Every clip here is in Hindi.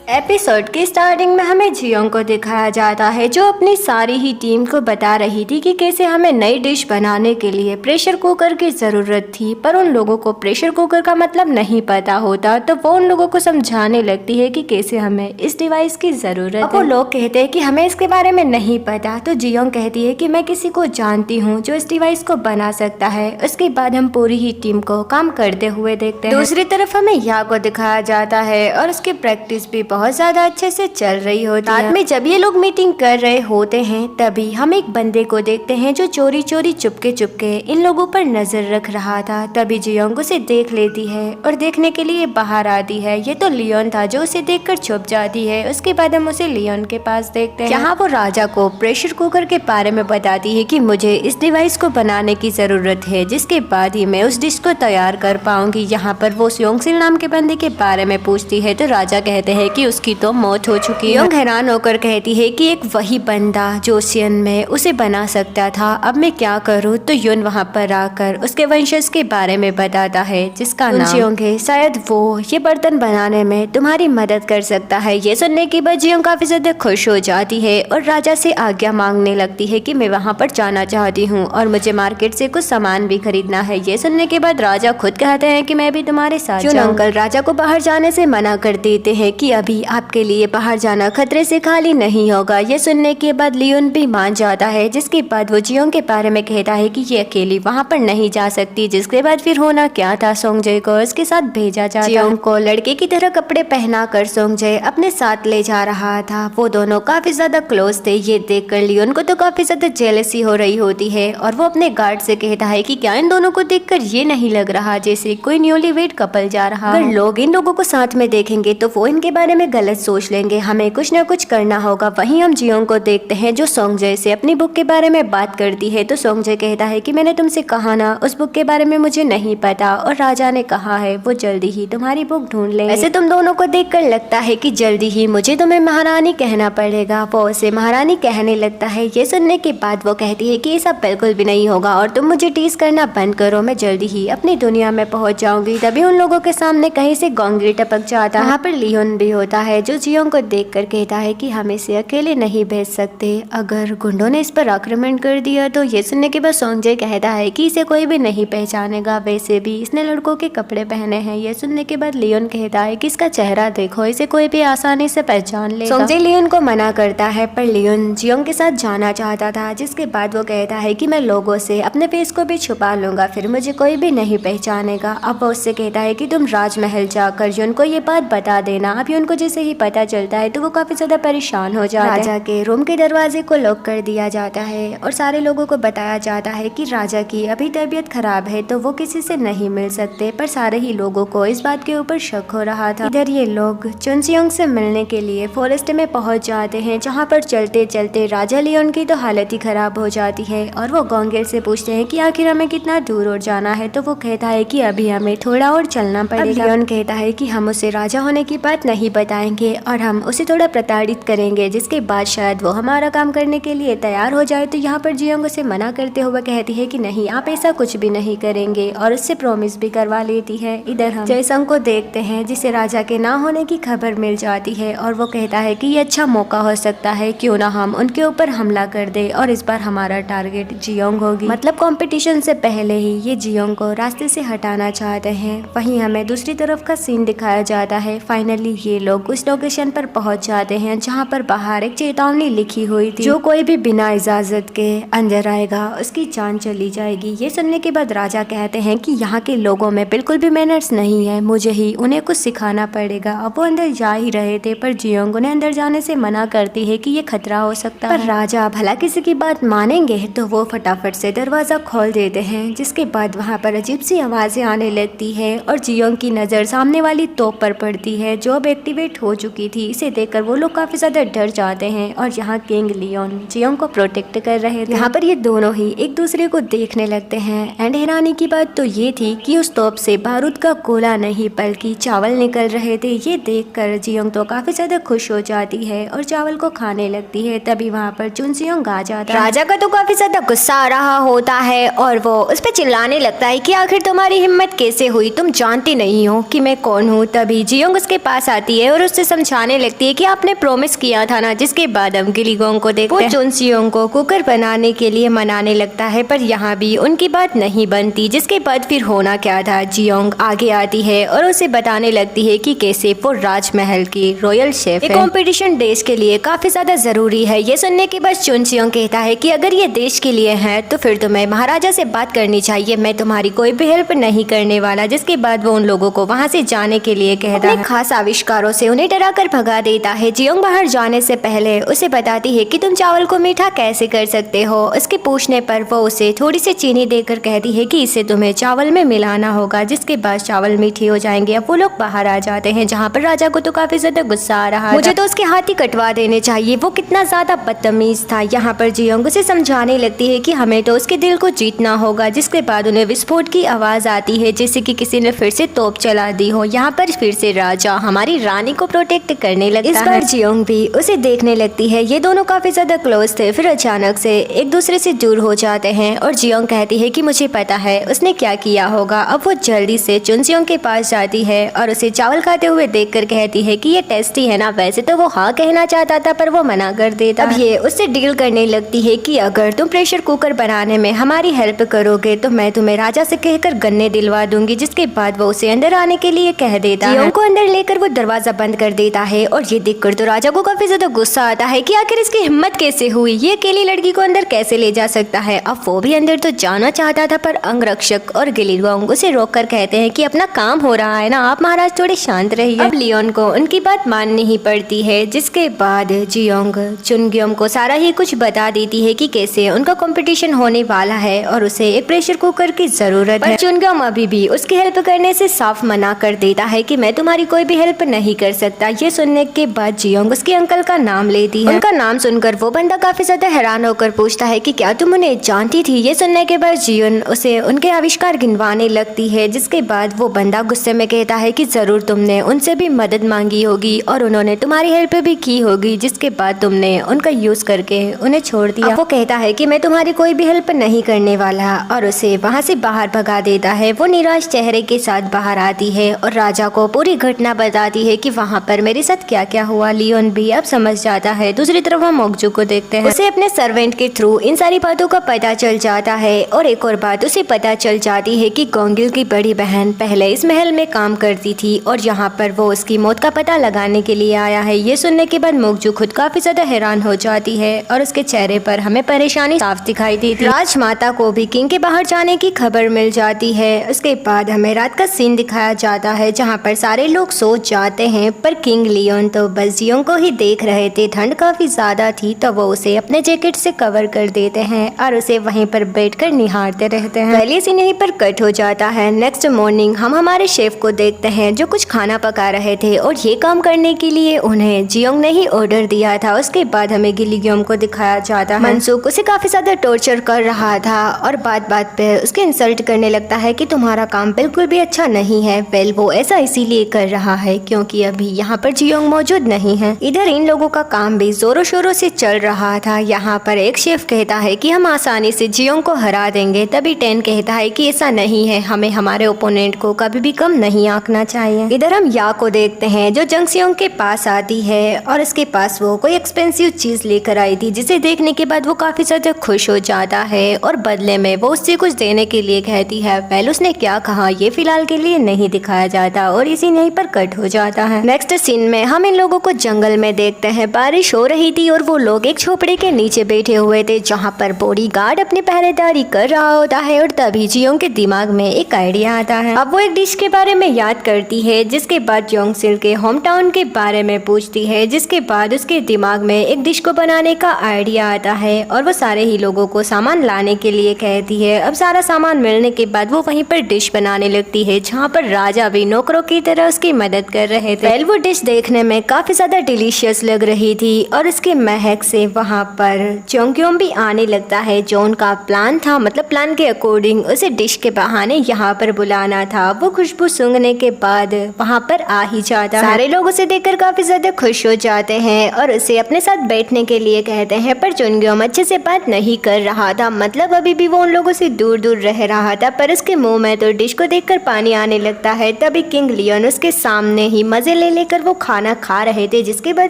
एपिसोड की स्टार्टिंग में हमें जियोंग को दिखाया जाता है जो अपनी सारी ही टीम को बता रही थी कि कैसे हमें नई डिश बनाने के लिए प्रेशर कुकर की ज़रूरत थी, पर उन लोगों को प्रेशर कुकर का मतलब नहीं पता होता, तो वो उन लोगों को समझाने लगती है कि कैसे हमें इस डिवाइस की ज़रूरत है। वो लोग कहते हैं कि हमें इसके बारे में नहीं पता, तो जियोंग कहती है कि मैं किसी को जानती हूँ जो इस डिवाइस को बना सकता है। उसके बाद हम पूरी ही टीम को काम करते हुए देखते हैं। दूसरी तरफ हमें या को दिखाया जाता है और उसकी प्रैक्टिस भी बहुत ज्यादा अच्छे से चल रही होती है। रात में जब ये लोग मीटिंग कर रहे होते हैं तभी हम एक बंदे को देखते हैं जो चोरी चोरी चुपके चुपके इन लोगों पर नजर रख रहा था। तभी जियोंग उसे देख लेती है और देखने के लिए बाहर आती है। ये तो लियोन था जो उसे देखकर छुप जाती है। उसके बाद हम उसे लियोन के पास देखते हैं, जहाँ वो राजा को प्रेशर कुकर के बारे में बताती है कि मुझे इस डिवाइस को बनाने की जरूरत है, जिसके बाद ही मैं उस डिश को तैयार कर पाऊंगी। यहाँ पर वो योंगसिल नाम के बंदे के बारे में पूछती है तो राजा कहते हैं कि उसकी तो मौत हो चुकी है। योंग हैरान होकर कहती है कि एक वही बंदा जो सियन में उसे बना सकता था, अब मैं क्या करूँ। तो युन वहाँ पर आकर उसके वंशज के बारे में बताता है जिसका नाम जियोंग है। शायद वो ये बर्तन बनाने में तुम्हारी मदद कर सकता है। ये सुनने के बाद जियोंग काफी ज्यादा खुश हो जाती है और राजा से आज्ञा मांगने लगती है कि मैं वहाँ पर जाना चाहती हूँ और मुझे मार्केट से कुछ सामान भी खरीदना है। ये सुनने के बाद राजा खुद कहते हैं कि मैं भी तुम्हारे साथ जाऊँ। अंकल राजा को बाहर जाने से मना कर देते हैं कि अभी आपके लिए बाहर जाना खतरे से खाली नहीं होगा। ये सुनने के बाद लियोन भी मान जाता है, जिसके बाद वो जियोंग के बारे में कहता है कि ये अकेली वहाँ पर नहीं जा सकती। जिसके बाद फिर होना क्या था, सोंगजे को उसके साथ भेजा जाता है। जियोंग को लड़के की तरह कपड़े पहनाकर सोंगजे अपने साथ ले जा रहा था। वो दोनों काफी ज्यादा क्लोज थे। ये देखकर लियोन को तो काफी ज्यादा जेलसी हो रही होती है और वो अपने गार्ड से कहता है कि क्या इन दोनों को देखकर ये नहीं लग रहा जैसे कोई न्यूली वेड कपल जा रहा। अगर लोग इन लोगों को साथ में देखेंगे तो वो इनके बारे में गलत सोच लेंगे, हमें कुछ न कुछ करना होगा। वहीं हम जियोंग को देखते हैं जो सोंगजे से अपनी बुक के बारे में बात करती है। तो सोंगजे कहता है कि मैंने तुमसे कहा ना उस बुक के बारे में मुझे नहीं पता, और राजा ने कहा है वो जल्दी ही तुम्हारी बुक ढूंढ लेंगे। ऐसे तुम दोनों को देखकर लगता है कि जल्दी ही मुझे तुम्हें महारानी कहना पड़ेगा। वो उसे महारानी कहने लगता है। ये सुनने के बाद वो कहती है कि ऐसा बिल्कुल भी नहीं होगा और तुम मुझे टीज करना बंद करो, मैं जल्दी ही अपनी दुनिया में पहुंच जाऊंगी। तभी उन लोगों के सामने कहीं से गोंगली टपक जाता है। वहाँ पर लियोन भी होता है जो जियोंग को देखकर कहता है कि हम इसे अकेले नहीं भेज सकते, अगर गुंडों ने इस पर आक्रमण कर दिया तो। ये सुनने के बाद सोंगजे कहता है कि इसे कोई भी नहीं पहचानेगा, वैसे भी इसने लड़कों के कपड़े पहने हैं। ये सुनने के बाद लियोन कहता है कि इसका चेहरा देखो, इसे कोई भी आसानी से पहचान लेगा। सोंगजे लियोन को मना करता है, पर लियोन जियोंग के साथ जाना चाहता था। जिसके बाद वो कहता है कि मैं लोगों से अपने फेस को भी छुपा लूंगा, फिर मुझे कोई भी नहीं पहचानेगा। अब वो उससे कहता है कि तुम राजमहल जाकर युन को ये बात बता देना। अब युन को जैसे ही पता चलता है तो वो काफी ज्यादा परेशान हो जाता है। राजा के रूम के दरवाजे को लॉक कर दिया जाता है और सारे लोगों को बताया जाता है कि राजा की अभी तबीयत खराब है तो वो किसी से नहीं मिल सकते, पर सारे ही लोगों को इस बात के ऊपर शक हो रहा था। इधर ये लोग चुनसियोंग से मिलने के लिए फॉरेस्ट में पहुंच जाते हैं, जहाँ पर चलते चलते राजा लियोन की तो हालत ही खराब हो जाती है और वो गोंगेल से पूछते हैं कि आखिर हमें कितना दूर और जाना है। तो वो कहता है कि अभी हमें थोड़ा और चलना पड़ेगा। लियोन कहता है कि हम उसे राजा होने की बात नहीं बताएंगे और हम उसे थोड़ा प्रताड़ित करेंगे, जिसके बाद शायद वो हमारा काम करने के लिए तैयार हो जाए। तो यहाँ पर जियोंग उसे मना करते हुए कहती है कि नहीं, आप ऐसा कुछ भी नहीं करेंगे और उससे प्रॉमिस भी करवा लेती है। इधर हम जयसंग को देखते हैं जिसे राजा के ना होने की खबर मिल जाती है और वो कहता है कि ये अच्छा मौका हो सकता है, क्यों ना हम उनके ऊपर हमला कर दे और इस बार हमारा टारगेट जियोंग होगी। मतलब कंपटीशन से पहले ही ये जियोंग को रास्ते से हटाना चाहते हैं। वहीं हमें दूसरी तरफ का सीन दिखाया जाता है। फाइनली ये लोग उस लोकेशन पर पहुंच जाते हैं जहां पर बाहर एक चेतावनी लिखी हुई थी, जो कोई भी बिना इजाजत के अंदर आएगा उसकी जान चली जाएगी। ये सुनने के बाद राजा कहते हैं कि यहाँ के लोगों में बिल्कुल भी मैनर्स नहीं है, मुझे ही उन्हें कुछ सिखाना पड़ेगा। अब वो अंदर जा ही रहे थे पर जियोंग उन्हें अंदर जाने से मना करती है कि ये खतरा हो सकता है। पर राजा भला किसी की बात मानेंगे तो वो फटाफट से दरवाजा खोल देते हैं, जिसके बाद वहाँ पर अजीब सी आवाजें आने लगती है और जियोंग की नजर सामने वाली तोप पर पड़ती है जो अब एक्टिवेट हो चुकी थी। इसे देखकर वो लोग काफी ज्यादा डर जाते हैं और यहाँ किंग लियोन जियोंग को प्रोटेक्ट कर रहे थे। यहाँ पर ये दोनों ही एक दूसरे को देखने लगते हैं। एंड हैरानी की बात तो ये थी कि उस तोप से बारूद का गोला नहीं बल्कि चावल निकल रहे थे। ये देखकर जियोंग तो काफी ज्यादा खुश हो जाती है और चावल को खाने लगती है। तभी वहाँ पर चुनसियोंग आ जाता है। राजा का तो काफी ज्यादा गुस्सा आ रहा होता है और वो उस पर चिल्लाने लगता है कि आखिर तुम्हारी हिम्मत कैसे हुई, तुम जानती नहीं हो कि मैं कौन हूँ। तभी जियोंग उसके पास आती है और उससे समझाने लगती है कि आपने प्रॉमिस किया था ना। जिसके बाद हम गिलीगोंग को देखते हैं, वो चुनसियोंग को कुकर बनाने के लिए मनाने लगता है, पर यहाँ भी उनकी बात नहीं बनती। जिसके बाद फिर होना क्या था, जियोंग आगे आती है और उसे बताने लगती है कि कैसे वो राजमहल की रॉयल शेफ है। कंपटीशन देश के लिए काफी ज्यादा जरूरी है। ये सुनने के बाद चुनसियोंग कहता है कि अगर ये देश के लिए है तो फिर तुम्हें महाराजा से बात करनी चाहिए, मैं तुम्हारी कोई भी हेल्प नहीं करने वाला। जिसके बाद वो उन लोगों को वहाँ से जाने के लिए कहता है, खास आविष्कारों से उन्हें डराकर भगा देता है। जियोंग बाहर जाने से पहले उसे बताती है कि तुम चावल को मीठा कैसे कर सकते हो। उसके पूछने पर वो उसे थोड़ी सी चीनी देकर कहती है कि इसे तुम्हें चावल में मिलाना होगा। जिसके बाद चावल मीठे हो जाएंगे। अब वो लोग बाहर आ जाते हैं, जहाँ पर राजा को तो काफी ज्यादा गुस्सा आ रहा है। मुझे तो उसके हाथ ही कटवा देने चाहिए, वो कितना ज्यादा बदतमीज था। यहाँ पर जियोंग उसे समझाने लगती है कि हमें तो उसके दिल को जीतना होगा। जिसके बाद उन्हें विस्फोट की आवाज आती है, जैसे कि किसी ने फिर से तोप चला दी हो। यहाँ पर फिर से राजा हमारी रानी को प्रोटेक्ट करने लगता है। इस बार जियोंग भी उसे देखने लगती है। ये दोनों काफी ज्यादा क्लोज थे, फिर अचानक से एक दूसरे से दूर हो जाते हैं और जियोंग कहती है कि मुझे पता है उसने क्या किया होगा। अब वो जल्दी से चुनसियोंग के पास जाती है और उसे चावल खाते हुए देखकर कहती है कि ये टेस्टी है ना। वैसे तो वो हाँ कहना चाहता था पर वो मना कर देता। अब ये उससे डील करने लगती है कि अगर तुम प्रेशर कुकर बनाने में हमारी हेल्प करोगे तो मैं तुम्हें राजा से कहकर गन्ने दिलवा दूंगी। जिसके बाद वो उसे अंदर आने के लिए कह देता है। जियोंग को अंदर लेकर वो दरवाजा बंद कर देता है और ये देखकर तो राजा को काफी ज्यादा गुस्सा आता है कि आखिर इसकी हिम्मत कैसे हुई, ये अकेली लड़की को अंदर कैसे ले जा सकता है। अब वो भी अंदर तो जाना चाहता था पर अंगरक्षक और गिलीगोंग उसे रोककर कहते हैं कि अपना काम हो रहा है ना, आप महाराज थोड़े शांत रहिए। अब लियोन को उनकी बात माननी ही पड़ती है। जिसके बाद जियोंग चुनग्योम को सारा ही कुछ बता देती है कि कैसे उनका कंपटीशन होने वाला है और उसे एक प्रेशर कुकर की जरूरत है। चुनग्योम अभी भी उसकी हेल्प करने से साफ मना कर देता है कि मैं तुम्हारी कोई भी हेल्प नहीं कर सकता। ये सुनने के बाद जियोंग उसके अंकल का नाम लेती है। उनका नाम सुनकर वो बंदा काफी ज्यादा हैरान होकर पूछता है कि क्या तुम उन्हें जानती थी। ये सुनने के बाद जियोन उसे उनके आविष्कार गिनवाने लगती है। जिसके बाद वो बंदा गुस्से में कहता है कि जरूर तुमने उनसे भी मदद मांगी होगी और उन्होंने तुम्हारी हेल्प भी की होगी। जिसके बाद तुमने उनका यूज करके उन्हें छोड़ दिया। वो कहता है कि मैं तुम्हारी कोई भी हेल्प नहीं करने वाला और उसे वहाँ से बाहर भगा देता है। वो निराश चेहरे के साथ बाहर आती है और राजा को पूरी घटना बताती है कि वहाँ पर मेरे साथ क्या क्या हुआ। लियोन भी अब समझ जाता है। दूसरी तरफ हम मोगजू को देखते हैं। उसे अपने सर्वेंट के थ्रू इन सारी बातों का पता चल जाता है और एक और बात उसे पता चल जाती है कि गोंगिल की बड़ी बहन पहले इस महल में काम करती थी और यहाँ पर वो उसकी मौत का पता लगाने के लिए आया है। ये सुनने के बाद मोगजू खुद काफी ज्यादा हैरान हो जाती है और उसके चेहरे पर हमें परेशानी साफ दिखाई देती है। राजमाता को भी किंग के बाहर जाने की खबर मिल जाती है। उसके बाद हमें रात का सीन दिखाया जाता है जहाँ पर सारे लोग सो जाते हैं पर किंग लियोन तो बस जियोंग को ही देख रहे थे। ठंड काफी ज्यादा थी तो वो उसे अपने जैकेट से कवर कर देते हैं और उसे वहीं पर बैठकर निहारते रहते हैं। पहले सीन यहीं पर कट हो जाता है। नेक्स्ट मॉर्निंग हम हमारे शेफ को देखते हैं जो कुछ खाना पका रहे थे और ये काम करने के लिए उन्हें जियोंग ने ही ऑर्डर दिया था। उसके बाद हमें गिलीगोंग को दिखाया जाता है। मनसूक उसे काफी ज्यादा टॉर्चर कर रहा था और बात बात पे उसके इंसल्ट करने लगता है कि तुम्हारा काम बिल्कुल भी अच्छा नहीं है। वेल वो ऐसा इसीलिए कर रहा है क्योंकि अभी यहाँ पर जियोंग मौजूद नहीं है। इधर इन लोगों का काम भी जोरों शोरों से चल रहा था। यहाँ पर एक शेफ कहता है कि हम आसानी से जियोंग को हरा देंगे। तभी टेन कहता है कि ऐसा नहीं है, हमें हमारे ओपोनेंट को कभी भी कम नहीं आंकना चाहिए। इधर हम या को देखते हैं जो जंगसियोंग के पास आती है और इसके पास वो कोई एक्सपेंसिव चीज लेकर आई थी जिसे देखने के बाद वो काफी ज्यादा खुश हो जाता है और बदले में वो उससे कुछ देने के लिए कहती है। वेल उसने क्या कहा ये फिलहाल के लिए नहीं दिखाया जाता और इसी यहीं पर कट हो जाता है। नेक्स्ट सीन में हम इन लोगों को जंगल में देखते हैं। बारिश हो रही थी और वो लोग एक झोपड़े के नीचे बैठे हुए थे जहाँ पर बॉडीगार्ड अपनी पहरेदारी कर रहा होता है और तभी जियोंग के दिमाग में एक आइडिया आता है। अब वो एक डिश के बारे में याद करती है जिसके बाद योंगसिल के होम टाउन के बारे में पूछती है। जिसके बाद उसके दिमाग में एक डिश को बनाने का आइडिया आता है और वो सारे ही लोगों को सामान लाने के लिए कहती है। अब सारा सामान मिलने के बाद वो वहीं पर डिश बनाने लगती है जहाँ पर राजा भी नौकरों की तरह उसकी मदद कर रहे थे। वो डिश देखने में काफी ज्यादा डिलीशियस लग रही थी और उसके महक से वहाँ पर चोंग्योम भी आने लगता है। जो उनका प्लान था, मतलब प्लान के अकॉर्डिंग उसे डिश के बहाने यहाँ पर बुलाना था, वो खुशबू सूंघने के बाद वहाँ पर आ ही जाता है। सारे लोग उसे देखकर काफी ज्यादा खुश हो जाते हैं और उसे अपने साथ बैठने के लिए कहते हैं पर चोंग्योम अच्छे से बात नहीं कर रहा था, मतलब अभी भी वो उन लोगों से दूर दूर रह रहा था। पर उसके मुंह में तो डिश को देखकर पानी आने लगता है। तभी किंग लियोन उसके सामने ही मजे ले लेकर वो खाना खा रहे थे, जिसके बाद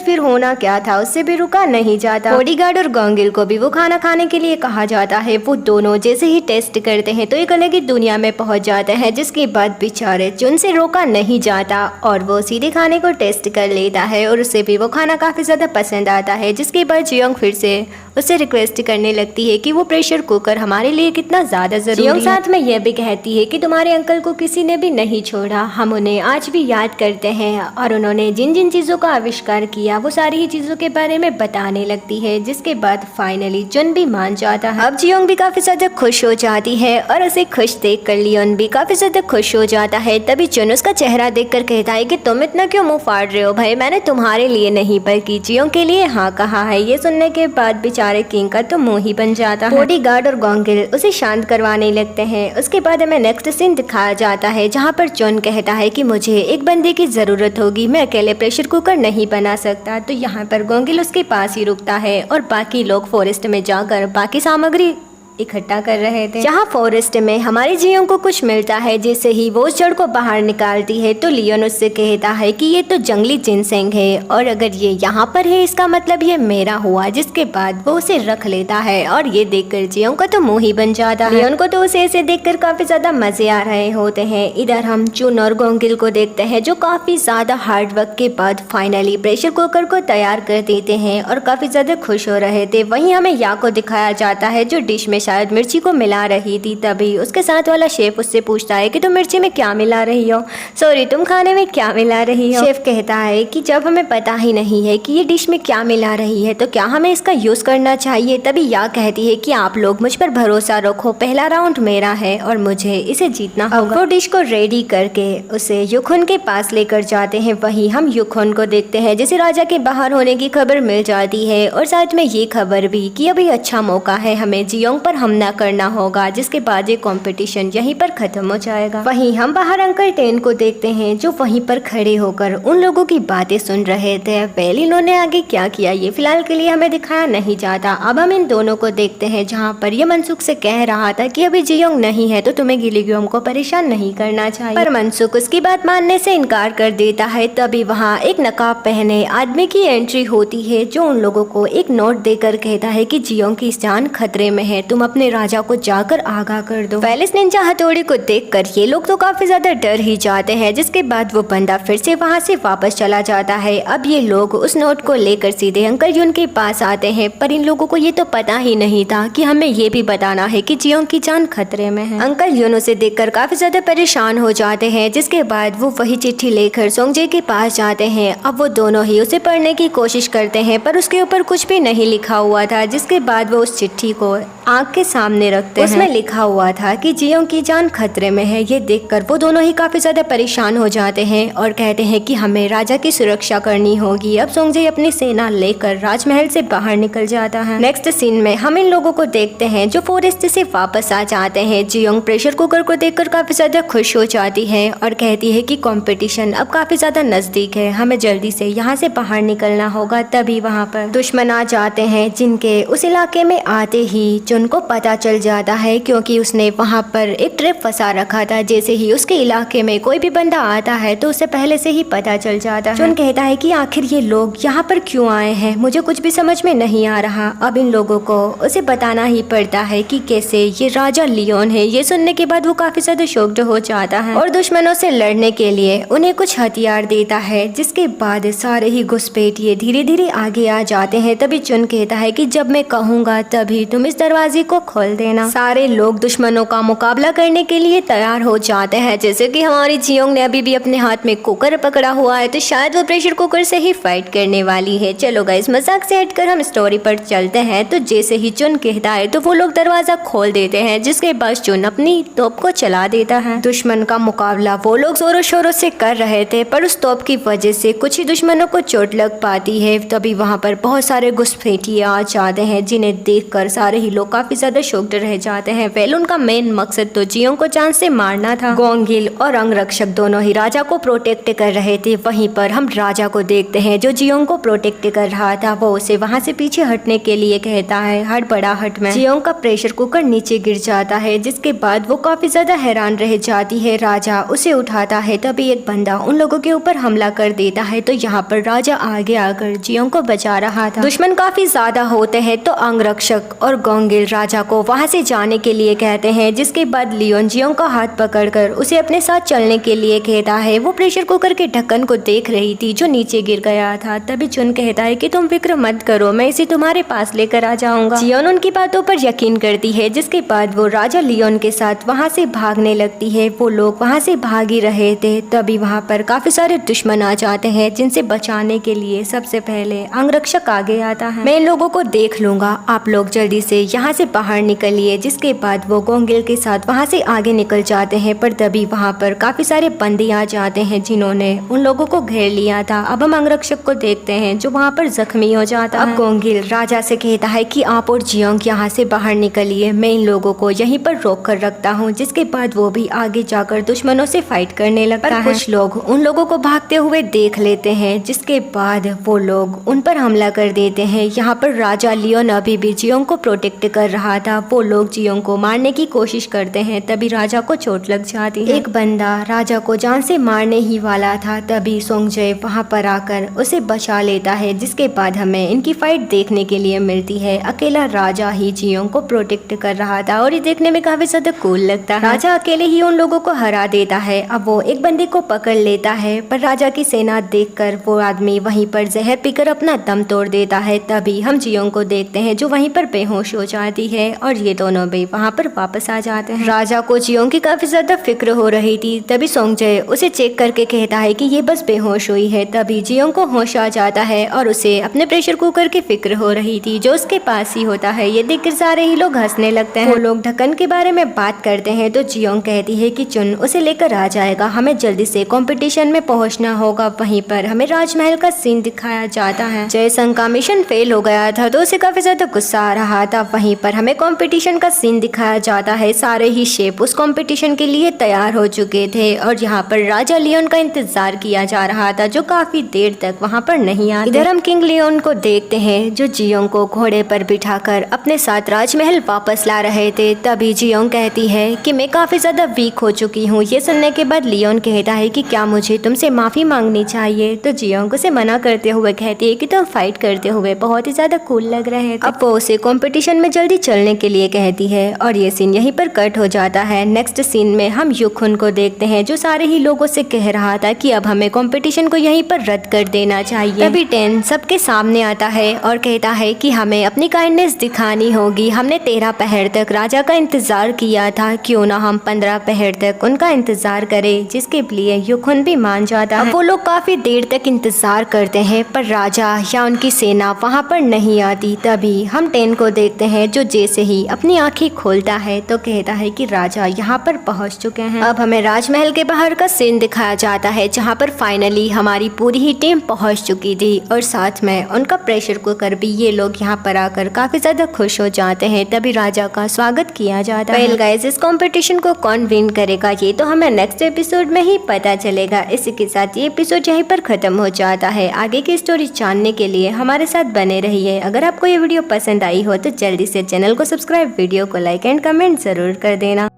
फिर होना क्या था उससे भी रुका नहीं जाता। बॉडीगार्ड और गोंगिल को भी वो खाना खाने के लिए कहा जाता है। वो दोनों जैसे ही टेस्ट करते हैं तो एक अलग ही दुनिया में पहुंच जाते हैं, जिसके बाद बेचारे चुन से रोका नहीं जाता और वो सीधे खाने को टेस्ट कर लेता है और उसे भी वो खाना काफी ज्यादा पसंद आता है। जिसके बाद जियोंग फिर से उससे रिक्वेस्ट करने लगती है कि वो प्रेशर कुकर हमारे लिए कितना ज्यादा जरूरी है। साथ में यह भी कहती है कि तुम्हारे अंकल को किसी ने भी नहीं छोड़ा, हम उन्हें आज भी याद करते हैं और उन्होंने जिन जिन चीजों का आविष्कार किया वो सारी ही चीजों के बारे में बताने लगती है। जिसके बाद फाइनली चुन भी मान जाता है। अब जियोंग भी काफी ज्यादा खुश हो जाती है और उसे खुश देख कर लियोन भी काफी ज्यादा खुश हो जाता है। तभी चुन उसका चेहरा देख कर कहता है कि तुम इतना क्यों मुंह फाड़ रहे हो भाई, मैंने तुम्हारे लिए नहीं बल्कि जियोंग के लिए हाँ कहा है। ये सुनने के बाद बेचारे किंग का तो मुंह ही बन जाता है। बॉडीगार्ड और गोंगिल उसे शांत करवाने लगते हैं। उसके बाद हमें नेक्स्ट सीन दिखाया जाता है जहाँ पर चुन कहता है कि मुझे एक बंदे की जरूरत होगी, मैं अकेले प्रेशर कुकर नहीं बना सकता। तो यहाँ पर गोंगिल उसके पास ही रुकता है और बाकी लोग फॉरेस्ट में जाकर बाकी सामग्री इकट्ठा कर रहे थे। जहाँ फॉरेस्ट में हमारी जियोंग को कुछ मिलता है, जैसे ही वो उस जड़ को बाहर निकालती है तो लियोन उससे कहता है कि ये तो जंगली जिनसेंग है और अगर ये यहाँ पर है इसका मतलब ये मेरा हुआ। जिसके बाद वो उसे रख लेता है और ये देखकर जियोंग का तो मुंह ही बन जाता है। लियोन को तो उसे ऐसे देखकर काफी ज्यादा मजे आ रहे होते हैं। इधर हम चुन और गोंगिल को देखते हैं जो काफी ज्यादा हार्ड वर्क के बाद फाइनली प्रेशर कुकर को तैयार कर देते हैं और काफी ज्यादा खुश हो रहे थे। वहीं हमें या को दिखाया जाता है जो डिश में शायद मिर्ची को मिला रही थी। तभी उसके साथ वाला शेफ उससे पूछता है कि तुम मिर्ची में क्या मिला रही हो, सॉरी तुम खाने में क्या मिला रही हो। शेफ कहता है कि जब हमें पता ही नहीं है कि ये डिश में क्या मिला रही है तो क्या हमें इसका यूज करना चाहिए। तभी या कहती है कि आप लोग मुझ पर भरोसा रखो, पहला राउंड मेरा है और मुझे इसे जीतना होगा। वो डिश को रेडी करके उसे युखुन के पास लेकर जाते हैं। वहीं हम युखुन को देखते हैं जैसे राजा के बाहर होने की खबर मिल जाती है और साथ में ये खबर भी कि अभी अच्छा मौका है, हमें जियोंग पर हमला करना होगा। जिसके बाद ये कंपटीशन यहीं पर खत्म हो जाएगा। वहीं हम बाहर अंकल टेन को देखते हैं जो वहीं पर खड़े होकर उन लोगों की बातें सुन रहे थे। वेल इन्होंने आगे क्या किया ये फिलहाल के लिए हमें दिखाया नहीं जाता। अब हम इन दोनों को देखते हैं जहाँ पर ये मनसुख से कह रहा था कि अभी जियोंग नहीं है तो तुम्हें गिलिगियोम को परेशान नहीं करना चाहिए, पर मनसुख उसकी बात मानने से इनकार कर देता है। तभी वहाँ एक नकाब पहने आदमी की एंट्री होती है जो उन लोगों को एक नोट देकर कहता है कि जियोंग की जान खतरे में है, तुम अपने राजा को जाकर आगाह कर दो। वेलिस निंजा हथौड़ी को देखकर ये लोग तो काफी ज्यादा डर ही जाते हैं। जिसके बाद वो बंदा फिर से वहाँ से वापस चला जाता है। अब ये लोग उस नोट को लेकर सीधे अंकल यून के पास आते हैं, पर इन लोगों को ये तो पता ही नहीं था कि हमें ये भी बताना है कि जियोंग की जान खतरे में है। अंकल यून उसे देखकर काफी ज्यादा परेशान हो जाते हैं। जिसके बाद वो वही चिट्ठी लेकर सोंगजे के पास जाते हैं। अब वो दोनों ही उसे पढ़ने की कोशिश करते हैं पर उसके ऊपर कुछ भी नहीं लिखा हुआ था। जिसके बाद वो उस चिट्ठी को आँख के सामने रखते हैं। उसमें लिखा हुआ था कि जियोंग की जान खतरे में है। ये देखकर वो दोनों ही काफी ज्यादा परेशान हो जाते हैं और कहते हैं कि हमें राजा की सुरक्षा करनी होगी। अब सोंगजे अपनी सेना लेकर राजमहल से बाहर निकल जाता है। नेक्स्ट सीन में हम इन लोगों को देखते हैं जो फॉरेस्ट से वापस आ जाते हैं। जियोंग प्रेशर कुकर को देखकर काफी ज्यादा खुश हो जाती है और कहती है कि कंपटीशन अब काफी ज्यादा नजदीक है, हमें जल्दी से यहाँ से बाहर निकलना होगा। तभी वहाँ पर दुश्मन आ जाते हैं जिनके उस इलाके में आते ही चुन को पता चल जाता है क्योंकि उसने वहाँ पर एक ट्रैप फंसा रखा था। जैसे ही उसके इलाके में कोई भी बंदा आता है तो उसे पहले से ही पता चल जाता है। चुन कहता है कि आखिर ये लोग यहाँ पर क्यों आए हैं, मुझे कुछ भी समझ में नहीं आ रहा। अब इन लोगों को उसे बताना ही पड़ता है कि कैसे ये राजा लियोन है। ये सुनने के बाद वो काफी ज्यादा शॉक्ड हो जाता है और दुश्मनों से लड़ने के लिए उन्हें कुछ हथियार देता है। जिसके बाद सारे ही घुसपैठिए धीरे धीरे आगे आ जाते हैं। तभी चुन कहता है कि जब मैं कहूँगा तभी तुम इस दरवाजे को खोल देना। सारे लोग दुश्मनों का मुकाबला करने के लिए तैयार हो जाते हैं। जैसे कि हमारी जियोंग ने अभी भी अपने हाथ में कुकर पकड़ा हुआ है तो शायद वो प्रेशर कुकर से ही फाइट करने वाली है। चलो गाइस मजाक से हटकर हम स्टोरी पर चलते हैं। तो जैसे ही चुन कहता है तो वो लोग दरवाजा खोल देते हैं। जिसके बाद चुन अपनी तोप को चला देता है। दुश्मन का मुकाबला वो लोग जोरों शोरों से कर रहे थे पर उस तोप की वजह से कुछ ही दुश्मनों को चोट लग पाती है। तभी वहाँ पर बहुत सारे घुसपैठिए आ जाते हैं जिन्हें देखकर सारे ही लोग काफी काफी ज्यादा शॉक्ड रह जाते हैं। वेल उनका मेन मकसद तो जियोंग को जान से मारना था। गोंगिल और अंगरक्षक दोनों ही राजा को प्रोटेक्ट कर रहे थे। वहीं पर हम राजा को देखते हैं जो जियोंग को प्रोटेक्ट कर रहा था। वो उसे वहाँ से पीछे हटने के लिए कहता है। हड़बड़ाहट में जियोंग का प्रेशर कुकर नीचे गिर जाता है, जिसके बाद वो काफी ज्यादा हैरान रह जाती है। राजा उसे उठाता है, तभी एक बंदा उन लोगों के ऊपर हमला कर देता है। तो यहाँ पर राजा आगे आकर जियोंग को बचा रहा था। दुश्मन काफी ज्यादा होते हैं तो अंगरक्षक और गोंगिल राजा को वहाँ से जाने के लिए कहते हैं, जिसके बाद लियोन जियोंग का हाथ पकड़कर उसे अपने साथ चलने के लिए कहता है। वो प्रेशर कुकर के ढक्कन को देख रही थी जो नीचे गिर गया था। तभी चुन कहता है कि तुम फिक्र मत करो, मैं इसे तुम्हारे पास लेकर आ जाऊंगा। जियोन उनकी बातों पर यकीन करती है, जिसके बाद वो राजा लियोन के साथ वहाँ से भागने लगती है। वो लोग वहाँ से भाग ही रहे थे, तभी वहाँ पर काफी सारे दुश्मन आ जाते हैं, जिनसे बचाने के लिए सबसे पहले अंगरक्षक आगे आता है। मैं इन लोगों को देख लूंगा, आप लोग जल्दी से यहाँ से बाहर निकलिए। जिसके बाद वो गोंगिल के साथ वहाँ से आगे निकल जाते हैं, पर तभी वहाँ पर काफी सारे बंदी आ जाते हैं जिन्होंने उन लोगों को घेर लिया था। अब हम अंगरक्षक को देखते हैं जो वहाँ पर जख्मी हो जाता है। अब गोंगिल राजा से कहता है कि आप और जियोंग यहाँ से बाहर निकलिए, मैं इन लोगों को यहीं पर रोक कर रखता हूँ। जिसके बाद वो भी आगे जाकर दुश्मनों से फाइट करने लगता है। कुछ लोग उन लोगों को भागते हुए देख लेते हैं, जिसके बाद वो लोग उन पर हमला कर देते हैं। यहाँ पर राजा लियोन अभी भी जियोंग को प्रोटेक्ट कर रहा था। वो लोग जियोंग को मारने की कोशिश करते हैं, तभी राजा को चोट लग जाती है। एक बंदा राजा को जान से मारने ही वाला था, तभी सोंगजे वहाँ पर आकर उसे बचा लेता है। जिसके बाद हमें इनकी फाइट देखने के लिए मिलती है। अकेला राजा ही जियोंग को प्रोटेक्ट कर रहा था और ये देखने में काफी ज्यादा कूल लगता है। राजा अकेले ही उन लोगों को हरा देता है। अब वो एक बंदे को पकड़ लेता है, पर राजा की सेना देखकर वो आदमी वहीं पर जहर पीकर अपना दम तोड़ देता है। तभी हम जियोंग को देखते हैं जो वहीं पर बेहोश हो जाती है और ये दोनों भी वहाँ पर वापस आ जाते हैं। राजा को जियोंग की काफी ज्यादा फिक्र हो रही थी, तभी सोंगजे उसे चेक करके कहता है कि ये बस बेहोश हुई है। तभी जियोंग को होश आ जाता है और उसे अपने प्रेशर कुकर की फिक्र हो रही थी जो उसके पास ही होता है। ये देखकर सारे ही लोग हंसने लगते हैं। वो लोग ढक्कन के बारे में बात करते हैं तो जियोंग कहती है कि चुन उसे लेकर आ जाएगा, हमें जल्दी से कंपटीशन में पहुंचना होगा। वहीं पर हमें राजमहल का सीन दिखाया जाता है। जयसंग का मिशन फेल हो गया था तो उसे काफी ज्यादा गुस्सा आ रहा था। वहीं पर हमें कंपटीशन का सीन दिखाया जाता है। सारे ही शेफ उस कंपटीशन के लिए तैयार हो चुके थे और यहाँ पर राजा लियोन का इंतजार किया जा रहा था जो काफी देर तक वहाँ पर नहीं आया। इधर हम किंग लियोन को देखते हैं जो जियोंग को घोड़े पर बिठाकर अपने साथ राजमहल वापस ला रहे थे। तभी जियोंग कहती है कि मैं काफी ज्यादा वीक हो चुकी हूँ। ये सुनने के बाद लियोन कहता है कि क्या मुझे तुमसे माफी मांगनी चाहिए। तो जियोंग उसे मना करते हुए कहती है कि तुम फाइट करते हुए बहुत ही ज्यादा कूल लग रहे थे। अब वो उसे कंपटीशन में जल्दी चलने के लिए कहती है और ये सीन यहीं पर कट हो जाता है। नेक्स्ट सीन में हम युखुन को देखते हैं जो सारे ही लोगों से कह रहा था कि अब हमें कंपटीशन को यहीं पर रद्द कर देना चाहिए। तभी टेन सबके सामने आता है और कहता है कि हमें अपनी काइंडनेस दिखानी होगी। हमने 13 पहर तक राजा का इंतजार किया था, क्यों ना हम 15 पहर तक उनका इंतजार करें। जिसके लिए युखुन भी मान जाता है। वो लोग काफी देर तक इंतजार करते हैं पर राजा या उनकी सेना वहाँ पर नहीं आती। तभी हम टेन को देखते हैं जो जैसे ही अपनी आंखें खोलता है तो कहता है कि राजा यहाँ पर पहुँच चुके हैं। अब हमें राजमहल के बाहर का सीन दिखाया जाता है जहाँ पर फाइनली हमारी पूरी ही टीम पहुँच चुकी थी और साथ में उनका प्रेशर कुकर भी। ये लोग यहाँ पर आकर काफी ज्यादा खुश हो जाते हैं। तभी राजा का स्वागत किया जाता है। वेल गाइस, इस कंपटीशन को कौन विन करेगा ये तो हमें नेक्स्ट एपिसोड में ही पता चलेगा। इसी के साथ ये एपिसोड यहीं पर खत्म हो जाता है। आगे की स्टोरी जानने के लिए हमारे साथ बने रहिए। अगर आपको ये वीडियो पसंद आई हो तो जल्दी से चैनल को सब्सक्राइब, वीडियो को लाइक एंड कमेंट जरूर कर देना।